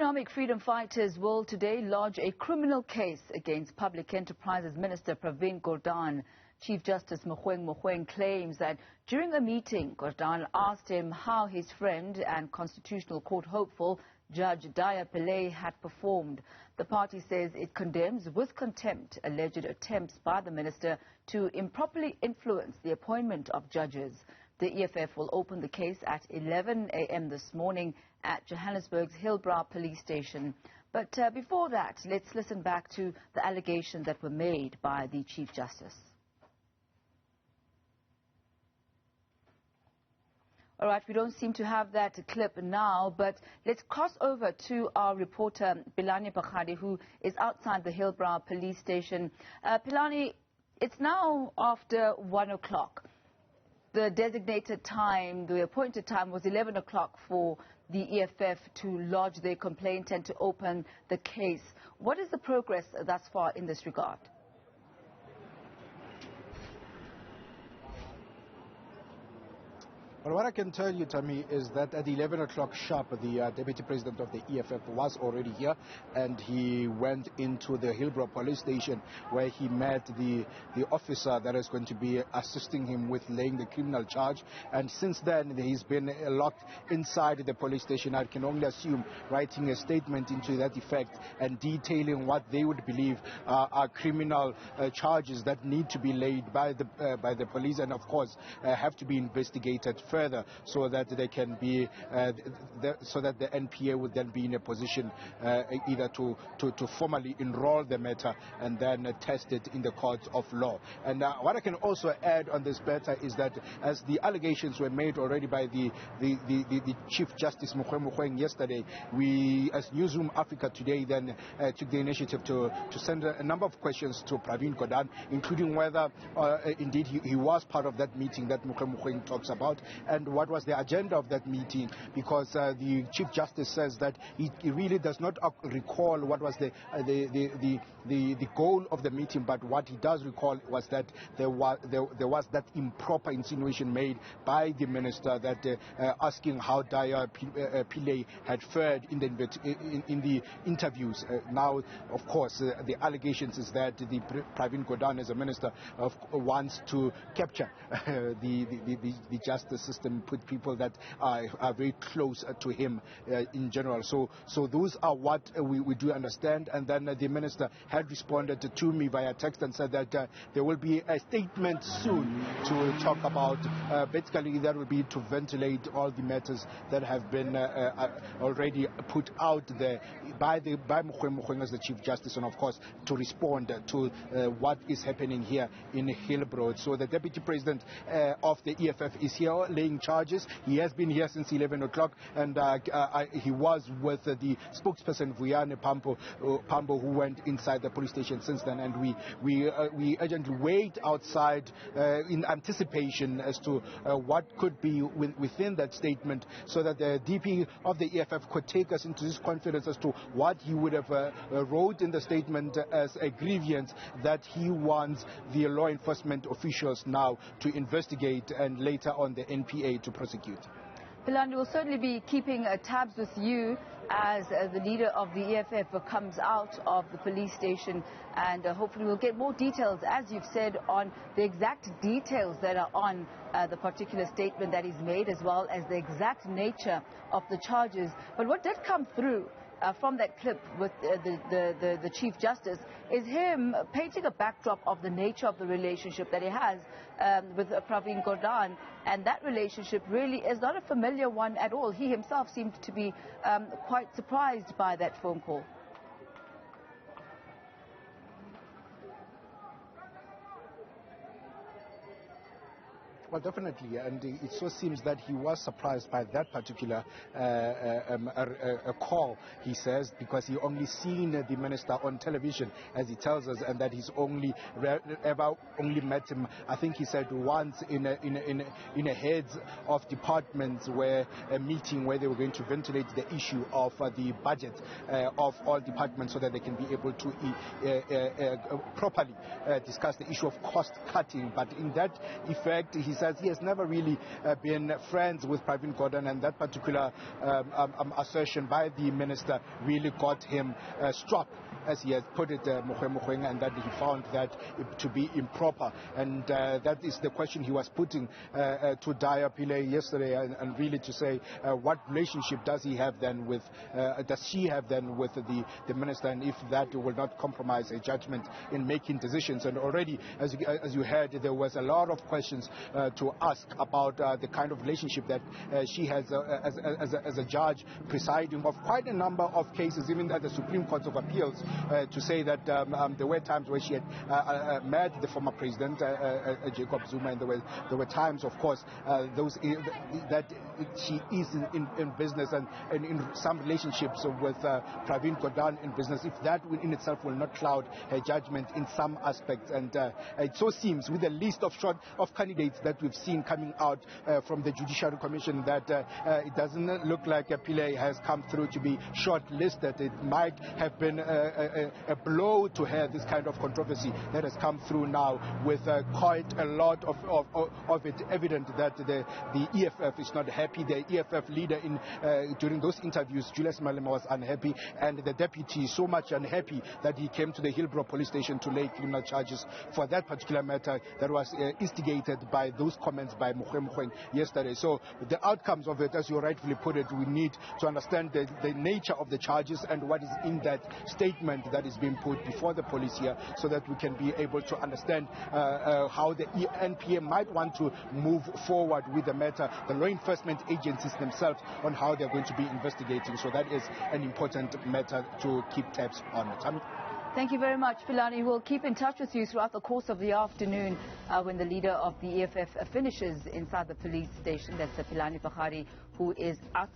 Economic freedom fighters will today lodge a criminal case against Public Enterprises Minister Pravin Gordhan. Chief Justice Mogoeng claims that during a meeting, Gordhan asked him how his friend and Constitutional Court hopeful Judge Daya Pillay had performed. The party says it condemns with contempt alleged attempts by the minister to improperly influence the appointment of judges. The EFF will open the case at 11 a.m. this morning at Johannesburg's Hillbrow Police station. But before that, let's listen back to the allegations that were made by the Chief Justice. All right, we don't seem to have that clip now, but let's cross over to our reporter, Pilani Bakhadi, who is outside the Hillbrow Police station. Pilani, it's now after 1 o'clock. The designated time, the appointed time was 11 o'clock for the EFF to lodge their complaint and to open the case. What is the progress thus far in this regard? Well, what I can tell you, Tammy, is that at 11 o'clock sharp, the Deputy President of the EFF was already here, and he went into the Hillbrow Police station where he met the officer that is going to be assisting him with laying the criminal charge. And since then, he's been locked inside the police station. I can only assume writing a statement into that effect and detailing what they would believe are criminal charges that need to be laid by the police, and of course have to be investigated further, so that they can be, so that the NPA would then be in a position either to formally enroll the matter and then test it in the courts of law. And what I can also add on this matter is that as the allegations were made already by the Chief Justice Mogoeng yesterday, we as Newzroom Afrika today then took the initiative to send a number of questions to Pravin Gordhan, including whether indeed he was part of that meeting that Mogoeng talks about, and what was the agenda of that meeting, because the Chief Justice says that he really does not recall what was the goal of the meeting, but what he does recall was that there was that improper insinuation made by the minister that asking how Daya Pillay had fared in the interviews. Now, of course, the allegations is that the Pravin Gordhan as a minister wants to capture the justice system, put people that are very close to him in general. So those are what we do understand. And then the minister had responded to me via text and said that there will be a statement soon to talk about, basically that will be to ventilate all the matters that have been already put out there by Mogoeng as the Chief Justice, and of course to respond to what is happening here in Hillbrow. So the Deputy President of the EFF is here laying charges. He has been here since 11 o'clock, and he was with the spokesperson Vuyane Pambo, who went inside the police station since then, and we urgently wait outside in anticipation as to what could be within that statement, so that the DP of the EFF could take us into this confidence as to what he would have wrote in the statement as a grievance that he wants the law enforcement officials now to investigate and later on the NPA to prosecute. Pilani, will certainly be keeping tabs with you as the leader of the EFF comes out of the police station, and hopefully we'll get more details, as you've said, on the exact details that are on the particular statement that is made, as well as the exact nature of the charges. But what did come through from that clip with the Chief Justice is him painting a backdrop of the nature of the relationship that he has with Pravin Gordhan, and that relationship really is not a familiar one at all. He himself seemed to be quite surprised by that phone call. Well, definitely, and it so seems that he was surprised by that particular call, he says, because he only seen the minister on television, as he tells us, and that he's ever only met him, I think he said once in a heads of departments where a meeting where they were going to ventilate the issue of the budget of all departments, so that they can be able to properly discuss the issue of cost cutting. But in that effect, he says he has never really been friends with Pravin Gordhan, and that particular assertion by the minister really got him struck, as he has put it, Mogoeng, and that he found that to be improper. And that is the question he was putting to Daya Pillay yesterday, and really to say what relationship does he have then with, does she have then with the minister, and if that will not compromise a judgment in making decisions. And already, as you heard, there was a lot of questions to ask about the kind of relationship that she has as a judge presiding of quite a number of cases, even at the Supreme Court of Appeals, to say that there were times where she had met the former president, Jacob Zuma, and there were times, of course, that she is in business and in some relationships with Pravin Gordhan in business. If that in itself will not cloud her judgment in some aspects, and it so seems with the list of candidates that we've seen coming out from the Judiciary Commission that it doesn't look like Pillay has come through to be shortlisted. It might have been a blow to her, this kind of controversy that has come through now, with quite a lot of it evident that the EFF is not happy. The EFF leader during those interviews, Julius Malema, was unhappy, and the deputy so much unhappy that he came to the Hillbrow Police Station to lay criminal charges for that particular matter that was instigated by those comments by Mogoeng yesterday. So the outcomes of it, as you rightfully put it, we need to understand the nature of the charges and what is in that statement that is being put before the police here, so that we can be able to understand how the NPA might want to move forward with the matter, the law enforcement agencies themselves, on how they're going to be investigating. So that is an important matter to keep tabs on. Thank you very much, Philani. We'll keep in touch with you throughout the course of the afternoon when the leader of the EFF finishes inside the police station. That's Philani Pakhari, who is outside.